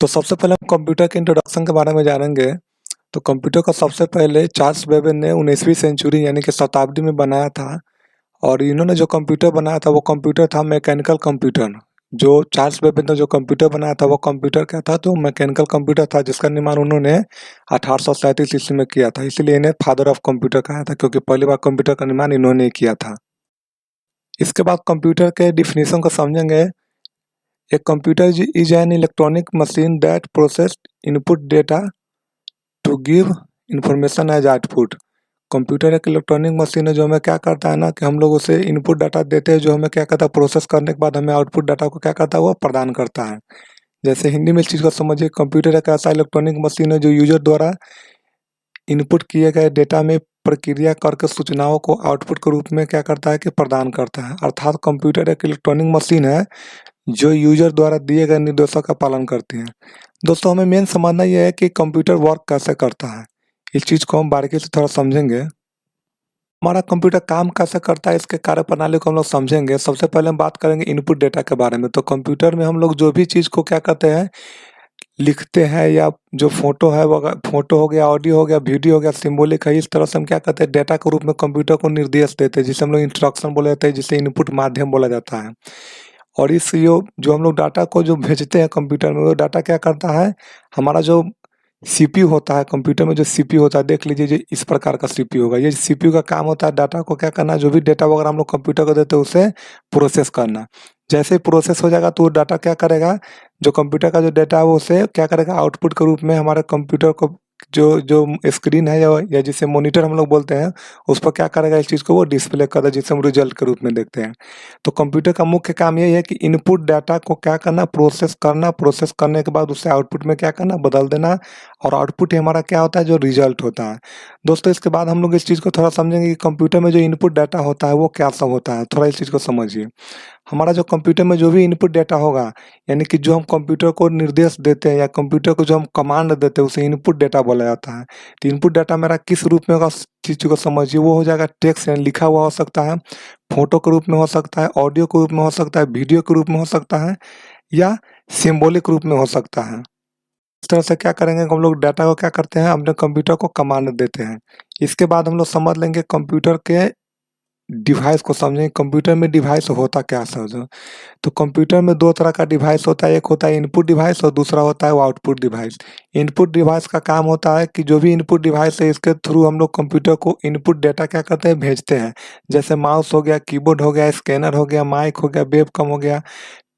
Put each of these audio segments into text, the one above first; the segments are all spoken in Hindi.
तो सबसे पहले हम कंप्यूटर के इंट्रोडक्शन के बारे में जानेंगे। तो कंप्यूटर को सबसे पहले चार्ल्स बेबेज ने 19वीं सेंचुरी यानी कि शताब्दी में बनाया था। और इन्होंने जो कंप्यूटर बनाया था वो कंप्यूटर था मैकेनिकल कंप्यूटर। जो चार्ल्स बेबेज ने जो कंप्यूटर बनाया था वो कंप्यूटर क्या था, तो मैकेनिकल कंप्यूटर था, जिसका निर्माण उन्होंने 1837 ईस्वी में किया था। इसीलिए इन्हें फादर ऑफ कंप्यूटर कहा था, क्योंकि पहली बार कंप्यूटर का निर्माण इन्होंने ही किया था। इसके बाद कंप्यूटर के डिफिनीशन को समझेंगे। A computer is an electronic machine that processes input data to give information as output। Computer एक इलेक्ट्रॉनिक मशीन है जो हमें क्या करता है ना कि हम लोग उसे इनपुट डाटा देते हैं, जो हमें क्या करता है, प्रोसेस करने के बाद हमें आउटपुट डाटा को क्या करता है, वो प्रदान करता है। जैसे हिंदी में इस चीज़ को समझिए, कंप्यूटर एक ऐसा इलेक्ट्रॉनिक मशीन है जो यूजर द्वारा इनपुट किए गए डेटा में प्रक्रिया करके सूचनाओं को आउटपुट के रूप में क्या करता है कि प्रदान करता है। अर्थात कंप्यूटर एक इलेक्ट्रॉनिक मशीन है जो यूजर द्वारा दिए गए निर्देशों का पालन करती है। दोस्तों, हमें मेन समझना यह है कि कंप्यूटर वर्क कैसे करता है। इस चीज़ को हम बारीकी से थोड़ा समझेंगे। हमारा कंप्यूटर काम कैसे करता है, इसके कार्यप्रणाली को हम लोग समझेंगे। सबसे पहले हम बात करेंगे इनपुट डेटा के बारे में। तो कंप्यूटर में हम लोग जो भी चीज़ को क्या करते हैं, लिखते हैं, या जो फोटो है वो फोटो हो गया, ऑडियो हो गया, वीडियो हो गया, सिंबॉलिक है, इस तरह से हम क्या करते हैं, डेटा के रूप में कंप्यूटर को निर्देश देते हैं, जिसे हम लोग इंस्ट्रक्शन बोले जाते हैं, जिसे इनपुट माध्यम बोला जाता है। और इस जो हम लोग डाटा को जो भेजते हैं कंप्यूटर में, वो डाटा क्या करता है, हमारा जो सीपीयू होता है कंप्यूटर में, जो सीपीयू होता है, देख लीजिए जो इस प्रकार का सीपीयू होगा। ये सीपीयू का काम होता है डाटा को क्या करना, जो भी डेटा वगैरह हम लोग कंप्यूटर को देते हैं उसे प्रोसेस करना। जैसे ही प्रोसेस हो जाएगा तो वो डाटा क्या करेगा, जो कंप्यूटर का जो डेटा है वो उसे क्या करेगा, आउटपुट के रूप में हमारे कंप्यूटर को जो जो स्क्रीन है या जिसे मॉनिटर हम लोग बोलते हैं, उस पर क्या करेगा, इस चीज़ को वो डिस्प्ले करेगा, जिसे हम रिजल्ट के रूप में देखते हैं। तो कंप्यूटर का मुख्य काम यही है कि इनपुट डाटा को क्या करना, प्रोसेस करना, प्रोसेस करने के बाद उसे आउटपुट में क्या करना, बदल देना, और आउटपुट ही हमारा क्या होता है, जो रिजल्ट होता है। दोस्तों, इसके बाद हम लोग इस चीज़ को थोड़ा समझेंगे कि कंप्यूटर में जो इनपुट डाटा होता है वो क्या सब होता है। थोड़ा इस चीज़ को समझिए। हमारा जो कंप्यूटर में जो भी इनपुट डाटा होगा, यानी कि जो हम कंप्यूटर को निर्देश देते हैं या कंप्यूटर को जो हम कमांड देते हैं, उसे इनपुट डाटा बोला जाता है। तो इनपुट डाटा मेरा किस रूप में होगा, चीज़ को समझिए। वो हो जाएगा टेक्स्ट, यानी लिखा हुआ हो सकता है, फोटो के रूप में हो सकता है, ऑडियो के रूप में हो सकता है, वीडियो के रूप में हो सकता है, या सिंबॉलिक रूप में हो सकता है। इस तरह से क्या करेंगे, हम लोग डाटा को क्या करते हैं, अपने कंप्यूटर को कमांड देते हैं। इसके बाद हम लोग समझ लेंगे कंप्यूटर के डिवाइस को समझेंगे। कंप्यूटर में डिवाइस होता क्या समझो। तो कंप्यूटर में दो तरह का डिवाइस होता है, एक होता है इनपुट डिवाइस और दूसरा होता है वो आउटपुट डिवाइस। इनपुट डिवाइस का काम होता है कि जो भी इनपुट डिवाइस है, इसके थ्रू हम लोग कंप्यूटर को इनपुट डेटा क्या करते हैं, भेजते हैं। जैसे माउस हो गया, कीबोर्ड हो गया, स्कैनर हो गया, माइक हो गया, वेबकैम हो गया,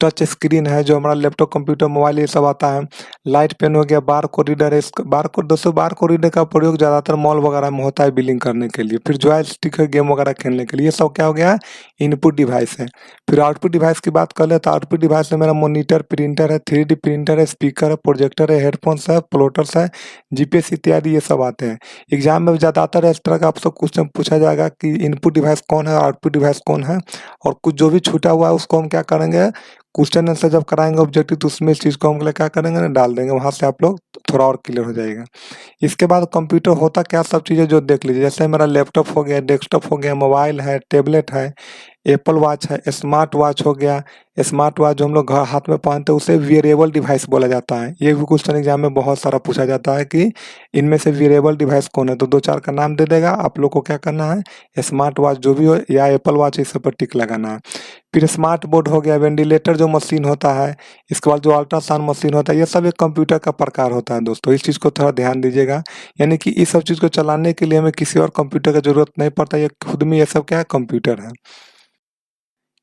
टच स्क्रीन है जो हमारा लैपटॉप, कंप्यूटर, मोबाइल, ये सब आता है। लाइट पेन हो गया, बार कोड रीडर है। इस बार कोड, दोस्तों, बार कोड रीडर का प्रयोग ज़्यादातर मॉल वगैरह में होता है बिलिंग करने के लिए। फिर जॉयस्टिक है गेम वगैरह खेलने के लिए। ये सब क्या हो गया, इनपुट डिवाइस है। फिर आउटपुट डिवाइस की बात कर ले तो आउटपुट डिवाइस में मेरा मॉनिटर, प्रिंटर है, 3D प्रिंटर है, स्पीकर है, प्रोजेक्टर है, हेडफोन्स है, प्लोटर्स है, जीपीएस इत्यादि, ये सब आते हैं। एग्जाम में ज़्यादातर इस तरह का आपसे क्वेश्चन पूछा जाएगा कि इनपुट डिवाइस कौन है, आउटपुट डिवाइस कौन है, और कुछ जो भी छूटा हुआ है उसको हम क्या करेंगे, क्वेश्चन आंसर जब कराएंगे ऑब्जेक्टिव, तो उसमें इस चीज़ को हम लोग क्या करेंगे ना, डाल देंगे। वहाँ से आप लोग थोड़ा और क्लियर हो जाएगा। इसके बाद कंप्यूटर होता क्या, सब चीज़ें जो देख लीजिए। जैसे मेरा लैपटॉप हो गया, डेस्कटॉप हो गया, मोबाइल है, टैबलेट है, एप्पल वॉच है, स्मार्ट वॉच हो गया। स्मार्ट वॉच जो हम लोग हाथ में पहनते हैं उसे वियरेबल डिवाइस बोला जाता है। ये भी क्वेश्चन एग्जाम में बहुत सारा पूछा जाता है कि इनमें से वियरेबल डिवाइस कौन है, तो दो चार का नाम दे देगा। आप लोग को क्या करना है, स्मार्ट वॉच जो भी हो या एप्पल वॉच, इस पर टिक लगाना है। फिर स्मार्ट बोर्ड हो गया, वेंटिलेटर जो मशीन होता है, इसके बाद जो अल्ट्रासाउंड मशीन होता है, ये सब एक कंप्यूटर का प्रकार होता है। दोस्तों, इस चीज़ को थोड़ा ध्यान दीजिएगा। यानी कि इस सब चीज़ को चलाने के लिए हमें किसी और कंप्यूटर की ज़रूरत नहीं पड़ता, ये खुद में ये सब क्या है, कंप्यूटर है।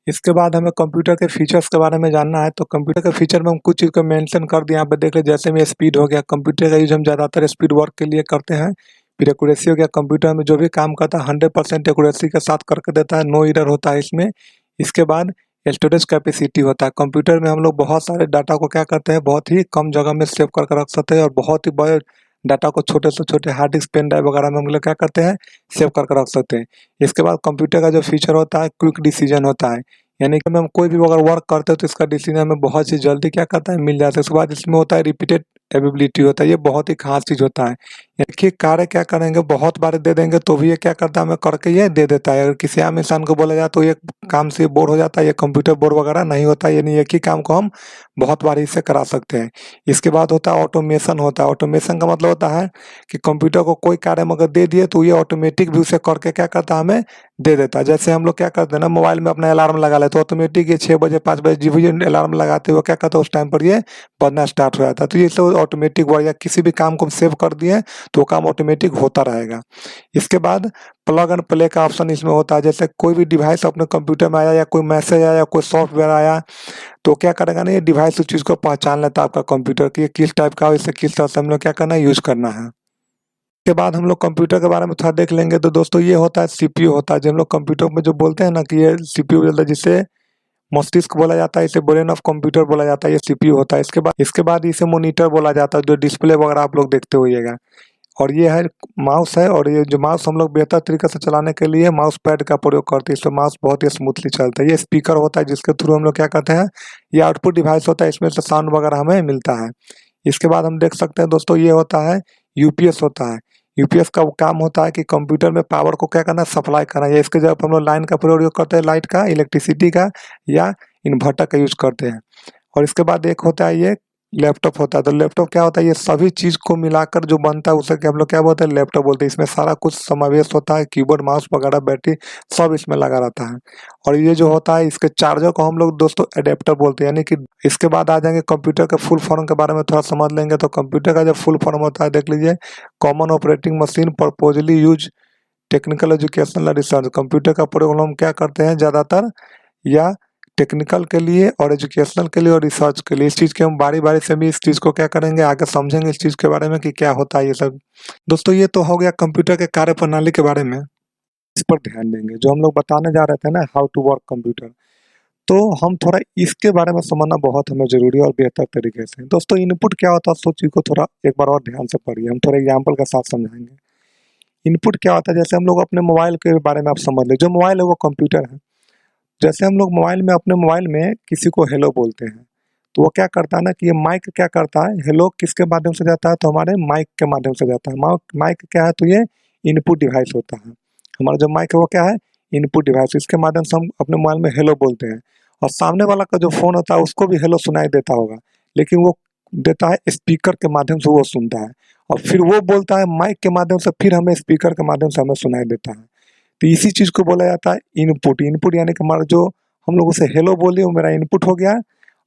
इसके बाद हमें कंप्यूटर के फीचर्स के बारे में जानना है। तो कंप्यूटर के फीचर में हम कुछ चीज़ को मेंशन कर दिए, यहाँ पे देख लीजिए। जैसे में स्पीड हो गया, कंप्यूटर का यूज हम ज़्यादातर स्पीड वर्क के लिए करते हैं। फिर एक्यूरेसी हो गया, कंप्यूटर में जो भी काम करता है 100% एक्यूरेसी के साथ करके देता है, नो एरर होता है इसमें। इसके बाद स्टोरेज कैपेसिटी होता है। कंप्यूटर में हम लोग बहुत सारे डाटा को क्या करते हैं, बहुत ही कम जगह में सेव करके रख सकते हैं, और बहुत ही बड़े डाटा को छोटे से छोटे हार्ड डिस्क, पेन ड्राइव वगैरह में हम लोग क्या करते हैं, सेव करके रख सकते हैं। इसके बाद कंप्यूटर का जो फीचर होता है, क्विक डिसीजन होता है। यानी कि हम कोई भी अगर वर्क करते हैं तो इसका डिसीजन हमें बहुत ही जल्दी क्या करता है, मिल जाता है। उसके बाद इसमें होता है रिपीटेड एबिलिटी होता है, ये बहुत ही खास चीज़ होता है। देखिए कार्य क्या करेंगे, बहुत बार दे देंगे तो भी ये क्या करता है, हमें करके ये दे देता है। अगर किसी आम इंसान को बोला जाए तो ये काम से बोर हो जाता है, ये कंप्यूटर बोर वगैरह नहीं होता, यानी एक ही काम को हम बहुत बार इससे करा सकते हैं। इसके बाद होता है ऑटोमेशन होता है। ऑटोमेशन का मतलब होता है कि कंप्यूटर को कोई कार्य हम अगर दे दिए तो ये ऑटोमेटिक भी उसे करके क्या करता है, हमें दे देता है। जैसे हम लोग क्या करते हैं ना, मोबाइल में अपना अलार्म लगा लेते तो ऑटोमेटिक ये 6 बजे 5 बजे जो भी अलार्म लगाते हुए क्या करता है, उस टाइम पर ये बजना स्टार्ट हो जाता है। तो ये सब ऑटोमेटिक वर्क, या किसी भी काम को सेव कर दिए तो वो काम ऑटोमेटिक होता रहेगा। इसके बाद प्लग एंड प्ले का ऑप्शन इसमें होता है। जैसे कोई भी डिवाइस अपने कंप्यूटर में आया, या कोई मैसेज आया, या कोई सॉफ्टवेयर आया, तो क्या करेगा ना, ये डिवाइस उस चीज़ को पहचान लेता है आपका कंप्यूटर की, ये किस टाइप का है, इसे किस तरह से हम लोग क्या करना है, यूज़ करना है। के बाद हम लोग कंप्यूटर के बारे में थोड़ा देख लेंगे। तो दोस्तों ये होता है सीपीयू होता है, जो हम लोग कंप्यूटर में जो बोलते हैं ना कि ये सीपीयू बोलते हैं, जिसे मस्तिष्क बोला जाता है, इसे ब्रेन ऑफ कंप्यूटर बोला जाता है, ये सीपीयू होता है। इसके बाद इसे मॉनिटर बोला जाता है, जो डिस्प्ले वगैरह आप लोग देखते होइएगा। और ये है माउस है, और ये जो माउस हम लोग बेहतर तरीके से चलाने के लिए माउस पैड का प्रयोग करते हैं, इससे माउस बहुत ही स्मूथली चलता है। ये स्पीकर होता है, जिसके थ्रू हम लोग क्या करते हैं, ये आउटपुट डिवाइस होता है, इसमें से साउंड वगैरह हमें मिलता है। इसके बाद हम देख सकते हैं दोस्तों, ये होता है यूपीएस होता है। यूपीएस का वो काम होता है कि कंप्यूटर में पावर को क्या करना, सप्लाई करना। या इसके जब हम लोग लाइन का प्रयोग करते हैं, लाइट का, इलेक्ट्रिसिटी का, या इन्वर्टर का यूज करते हैं। और इसके बाद एक होता है ये लैपटॉप होता है। तो लैपटॉप क्या होता है, ये सभी चीज़ को मिलाकर जो बनता है उसे हम लोग क्या बोलते हैं, लैपटॉप बोलते हैं। इसमें सारा कुछ समावेश होता है, कीबोर्ड माउस वगैरह बैटरी सब इसमें लगा रहता है। और ये जो होता है, इसके चार्जर को हम लोग दोस्तों एडेप्टर बोलते हैं। यानी कि इसके बाद आ जाएंगे कंप्यूटर के फुल फॉर्म के बारे में थोड़ा समझ लेंगे। तो कंप्यूटर का जो फुल फॉर्म होता है देख लीजिए, common operating machine purposely use technical educational research. Computer का प्रयोग हम क्या करते हैं ज़्यादातर, या टेक्निकल के लिए और एजुकेशनल के लिए और रिसर्च के लिए। इस चीज़ के हम बारी-बारी से भी इस चीज़ को क्या करेंगे, आगे समझेंगे इस चीज़ के बारे में कि क्या होता है ये सब। दोस्तों ये तो हो गया कंप्यूटर के कार्यप्रणाली के बारे में, इस पर ध्यान देंगे। जो हम लोग बताने जा रहे थे ना, हाउ टू वर्क कंप्यूटर, तो हम थोड़ा इसके बारे में समझना बहुत हमें ज़रूरी है और बेहतर तरीके से। दोस्तों इनपुट क्या होता है, सोच चीज़ को थोड़ा एक बार और ध्यान से पढ़िए, हम थोड़ा एग्जाम्पल के साथ समझाएंगे। इनपुट क्या होता है, जैसे हम लोग अपने मोबाइल के बारे में आप समझ लें, जो मोबाइल है वो कंप्यूटर है। जैसे हम लोग मोबाइल में, अपने मोबाइल में किसी को हेलो बोलते हैं, तो वो क्या करता है ना कि ये माइक क्या करता है, हेलो किसके माध्यम से जाता है, तो हमारे माइक के माध्यम से जाता है। माइक क्या है, तो ये इनपुट डिवाइस होता है। हमारा जो माइक है वो क्या है, इनपुट डिवाइस। इसके माध्यम से हम अपने मोबाइल में हेलो बोलते हैं। और सामने वाला का जो फ़ोन होता है उसको भी हेलो सुनाई देता होगा, लेकिन वो देता है स्पीकर के माध्यम से, वो सुनता है। और फिर वो बोलता है माइक के माध्यम से, फिर हमें स्पीकर के माध्यम से हमें सुनाई देता है। तो इसी चीज़ को बोला जाता है इनपुट। इनपुट यानी कि हमारा जो, हम लोग उसे हेलो बोले वो मेरा इनपुट हो गया,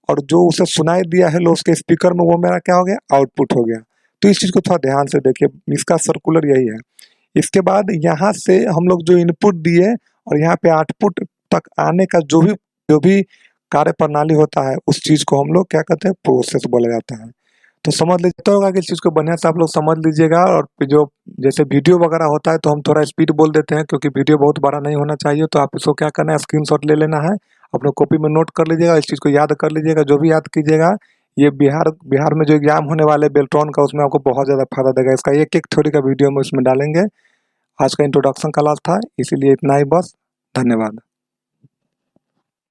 और जो उसे सुनाई दिया हेलो उसके स्पीकर में, वो मेरा क्या हो गया, आउटपुट हो गया। तो इस चीज़ को थोड़ा ध्यान से देखिए, इसका सर्कुलर यही है। इसके बाद यहाँ से हम लोग जो इनपुट दिए और यहाँ पे आउटपुट तक आने का जो भी कार्य प्रणाली होता है, उस चीज़ को हम लोग क्या कहते हैं, प्रोसेस बोला जाता है। तो समझ लीजिए तो होगा कि इस चीज़ को बढ़िया से आप लोग समझ लीजिएगा। और जो जैसे वीडियो वगैरह होता है तो हम थोड़ा स्पीड बोल देते हैं, क्योंकि वीडियो बहुत बड़ा नहीं होना चाहिए। तो आप इसको क्या करना है, स्क्रीनशॉट ले लेना है, अपने कॉपी में नोट कर लीजिएगा, इस चीज़ को याद कर लीजिएगा। जो भी याद कीजिएगा, ये बिहार में जो एग्जाम होने वाले बेल्ट्रॉन का, उसमें आपको बहुत ज़्यादा फायदा देगा। इसका एक-एक थ्योरी का वीडियो हम इसमें डालेंगे। आज का इंट्रोडक्शन क्लास था, इसीलिए इतना ही बस। धन्यवाद।